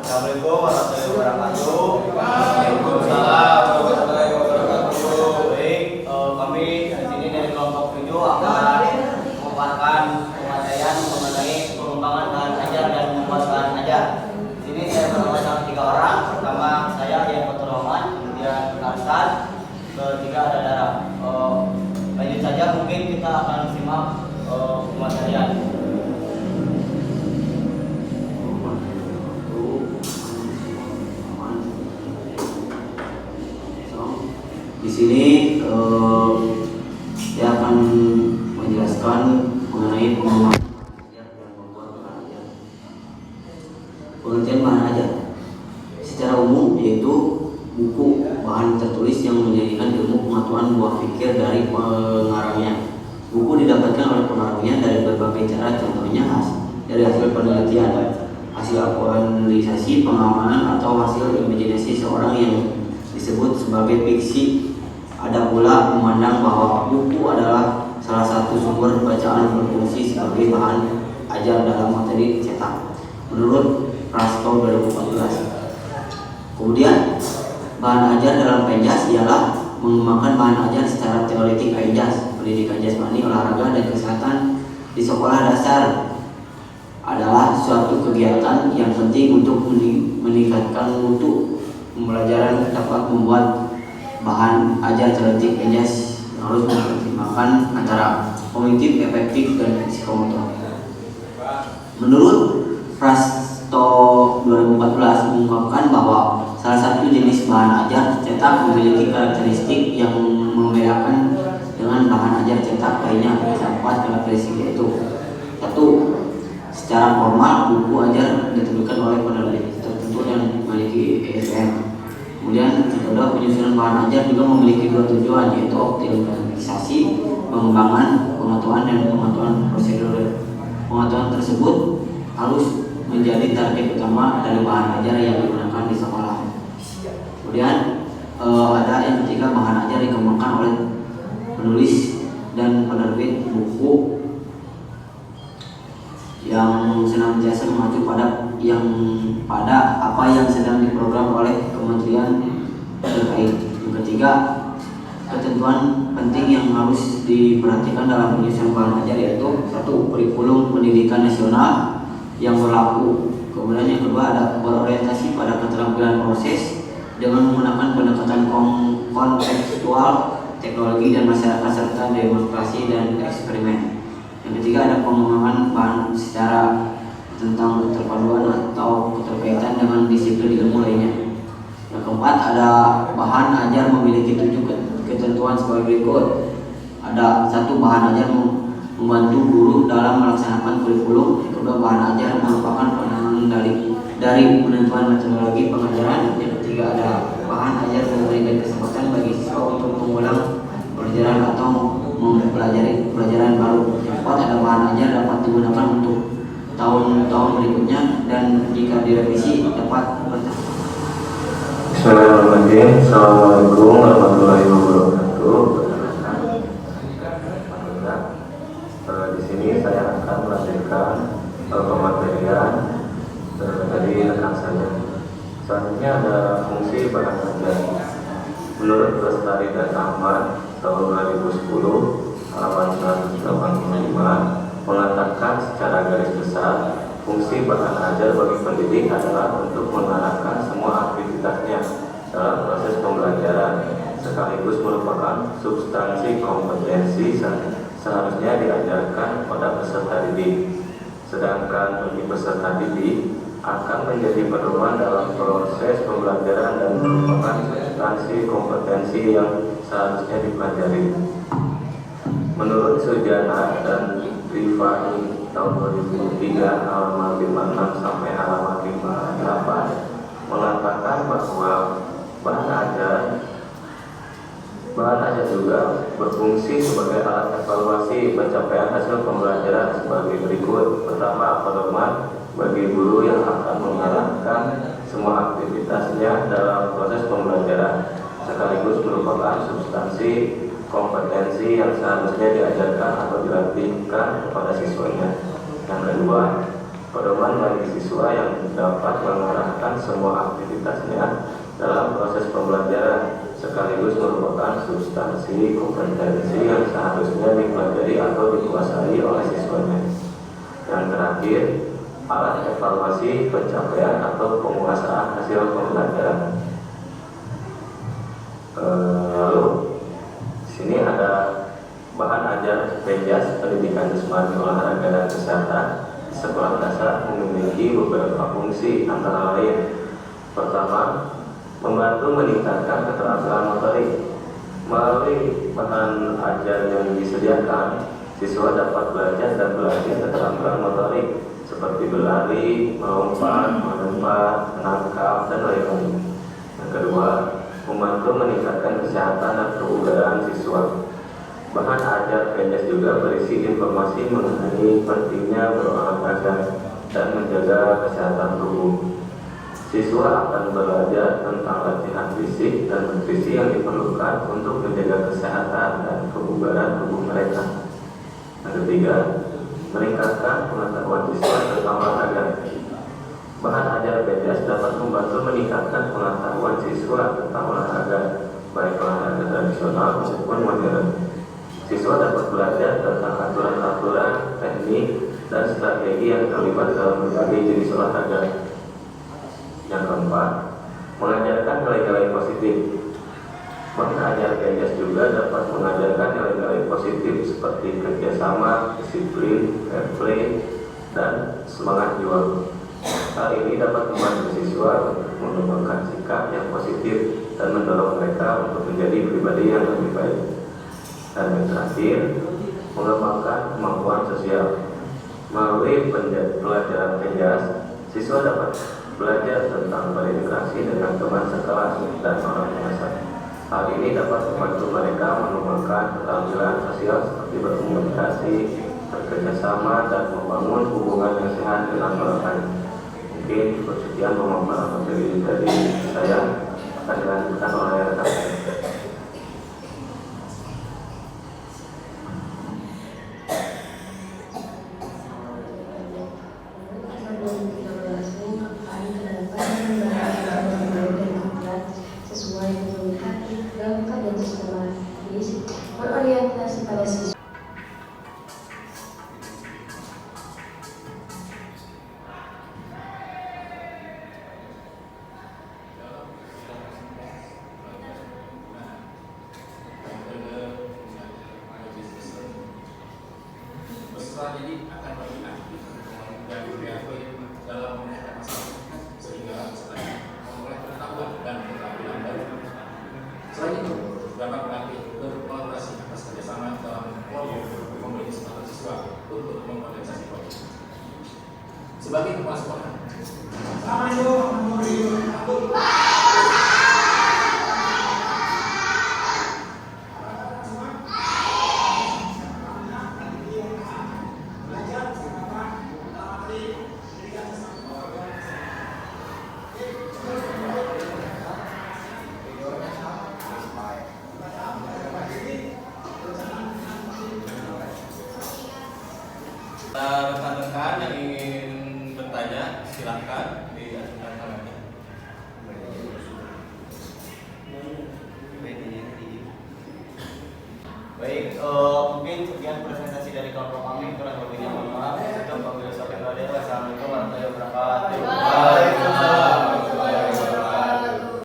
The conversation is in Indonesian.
Assalamualaikum warahmatullahi wabarakatuh. Waalaikumsalam warahmatullahi wabarakatuh. Baik, kami di sini dari kelompok 7 akan memaparkan pemateri mengenai pengembangan bahan ajar dan membuat bahan ajar. Di sini saya bersama 3 orang. Pertama saya yang Fatur Rahman, kemudian Karsan, ketiga ada Dara. Lanjut saja, mungkin kita akan simak pematerian. Di sini saya akan menjelaskan mengenai pengembangan ajar dan membuat bahan ajar. Pengertian bahan ajar secara umum yaitu buku bahan tertulis yang menjadikan ilmu pengetahuan buah pikir dari pengarangnya. Buku didapatkan oleh pengarangnya dari berbagai cara, contohnya dari hasil penelitian, hasil analisasi, pengamalan, atau hasil imajinasi seorang yang disebut sebagai fiksi. Ada pula memandang bahwa buku adalah salah satu sumber bacaan berfungsi sebagai bahan ajar dalam materi cetak menurut Prasto 2014. Kemudian bahan ajar dalam Penjas ialah mengembangkan bahan ajar secara teoretik Penjas, pendidikan jasmani, olahraga, dan kesehatan di sekolah dasar adalah suatu kegiatan yang penting untuk meningkatkan mutu pembelajaran. Dapat membuat bahan ajar teoretik Penjas harus mempertimbangkan antara kognitif, efektif, dan psikomotor. Menurut Prasto 2014 mengungkapkan bahwa salah satu jenis bahan ajar cetak memiliki karakteristik yang membedakan dengan bahan ajar cetak lainnya. Ada 4 karakteristik, yaitu: 1. Secara formal, buku ajar diterbitkan oleh penerbit tertentu dan memiliki ISBN. Kemudian kedua, penyusunan bahan ajar juga memiliki 2 tujuan, yaitu optimalisasi pengembangan pengetahuan dan pengetahuan prosedur. Pengetahuan tersebut harus menjadi target utama dari bahan ajar yang digunakan di sekolah. Kemudian ada yang ketiga, bahan ajar dikembangkan oleh penulis dan penerbit buku yang senantiasa mengacu pada apa yang sedang diprogram oleh kementerian terkait. Yang ketiga, ketentuan penting yang harus diperhatikan dalam penyusunan bahan ajar yaitu: 1. Kurikulum pendidikan nasional yang berlaku. Kemudian yang kedua, ada berorientasi pada keterampilan proses dengan menggunakan pendekatan kontekstual, teknologi, dan masyarakat, serta demonstrasi dan eksperimen. Yang ketiga, ada pengembangan bahan secara tentang keterpaduan atau keterkaitan dengan disiplin ilmu lainnya. Yang keempat, ada bahan ajar memiliki 7 ketentuan sebagai berikut. Ada 1. Bahan ajar membantu guru dalam melaksanakan kurikulum. Yang kedua, bahan ajar merupakan pengembangan dari penentuan metodologi pengajaran. Yang ketiga, ada bahan ajar memberikan kesempatan bagi siswa untuk mengulang pelajaran atau mempelajari pelajaran baru. Yang keempat, ada bahan ajar dapat digunakan untuk tahun-tahun berikutnya dan jika direvisi dapat bertahan. Bismillahirrahmanirrahim. Assalamualaikum warahmatullahi wabarakatuh. Di sini saya akan melanjutkan pematerian dari rekan saya. Selanjutnya ada fungsi bahan ajar. Menurut Lestari dan Ahmad tahun 2010 halaman 185 mengatakan secara garis besar, fungsi bahan ajar bagi pendidik adalah untuk mengarahkan semua aktivitasnya dalam proses pembelajaran, sekaligus merupakan substansi kompetensi seharusnya diajarkan pada peserta didik. Sedangkan bagi peserta didik akan menjadi pedoman dalam proses pembelajaran dan merupakan substansi kompetensi yang seharusnya dipelajari. Menurut Sujana dan Rifani tahun 2003 halaman 56 sampai halaman 58 mengatakan bahwa bahan ajar juga berfungsi sebagai alat evaluasi pencapaian hasil pembelajaran sebagai berikut. Pertama, pedoman bagi guru yang akan mengarahkan semua aktivitasnya dalam proses pembelajaran, sekaligus merupakan substansi kompetensi yang seharusnya diajarkan atau dilatihkan kepada siswanya. Yang kedua, pedoman bagi siswa yang dapat mengarahkan semua aktivitasnya dalam proses pembelajaran, sekaligus merupakan substansi kompetensi yang seharusnya dipelajari atau dikuasai oleh siswanya. Yang terakhir, alat evaluasi pencapaian atau penguasaan hasil pembelajaran. Lalu di sini ada bahan ajar PEJAS pendidikan jasmani, olahraga dan kesehatan sekolah dasar memiliki beberapa fungsi, antara lain: pertama, membantu meningkatkan keterampilan motorik. Melalui bahan ajar yang disediakan, siswa dapat belajar dan melatih keterampilan motorik seperti berlari, melompat, menembak, menangkap, dan lain-lain. Yang kedua, membantu meningkatkan kesehatan dan kebugaran siswa. Bahan ajar PEJAS juga berisi informasi mengenai pentingnya berolahraga dan menjaga kesehatan tubuh. Siswa akan belajar tentang latihan fisik dan nutrisi yang diperlukan untuk menjaga kesehatan dan kebugaran tubuh mereka. Yang ketiga, meningkatkan pengetahuan siswa tentang olahraga. Bahan ajar PEJAS dapat membantu meningkatkan pengetahuan siswa tentang olahraga, baik olahraga tradisional maupun modern. Siswa dapat belajar tentang aturan-aturan, teknik, dan strategi yang terlibat dalam berbagai jenis olahraga. Yang keempat, mengajarkan nilai-nilai positif. Bahan ajar PEJAS juga dapat mengajarkan nilai-nilai positif seperti kerjasama, disiplin, fair play, dan semangat juang. Hal ini dapat membantu siswa untuk mengembangkan sikap yang positif dan mendorong mereka untuk menjadi pribadi yang lebih baik. Dan yang terakhir, mengembangkan kemampuan sosial. Melalui pelajaran PEJAS, siswa dapat belajar tentang berinteraksi dengan teman sekelas dan orang biasa. Hal ini dapat membantu mereka mengembangkan keterampilan sosial seperti berkomunikasi, bekerjasama, dan membangun hubungan yang sehat dengan orang lain. Mungkin sekian pemaparan materi dari saya, akan dilanjutkan oleh rekan saya. Sesuai dengan hati, langkah dan sistematis berorientasi pada siswa. Peserta didik akan lebih aktif dan kreatif dalam menyelesaikan masalah sehingga peserta memperoleh pengetahuan dan keterampilan baru. Selain itu, dapat melatih berkolaborasi atas kerjasama dalam kelompok komunitas antar siswa untuk mengorganisasi proyek. Sebagai kepala sekolah, rekan-rekan yang ingin bertanya, silakan diajukan tangannya. Baik, mungkin sekian presentasi dari kelompok kami. Kurang lebihnya mohon maaf. Wassalamualaikum warahmatullahi wabarakatuh.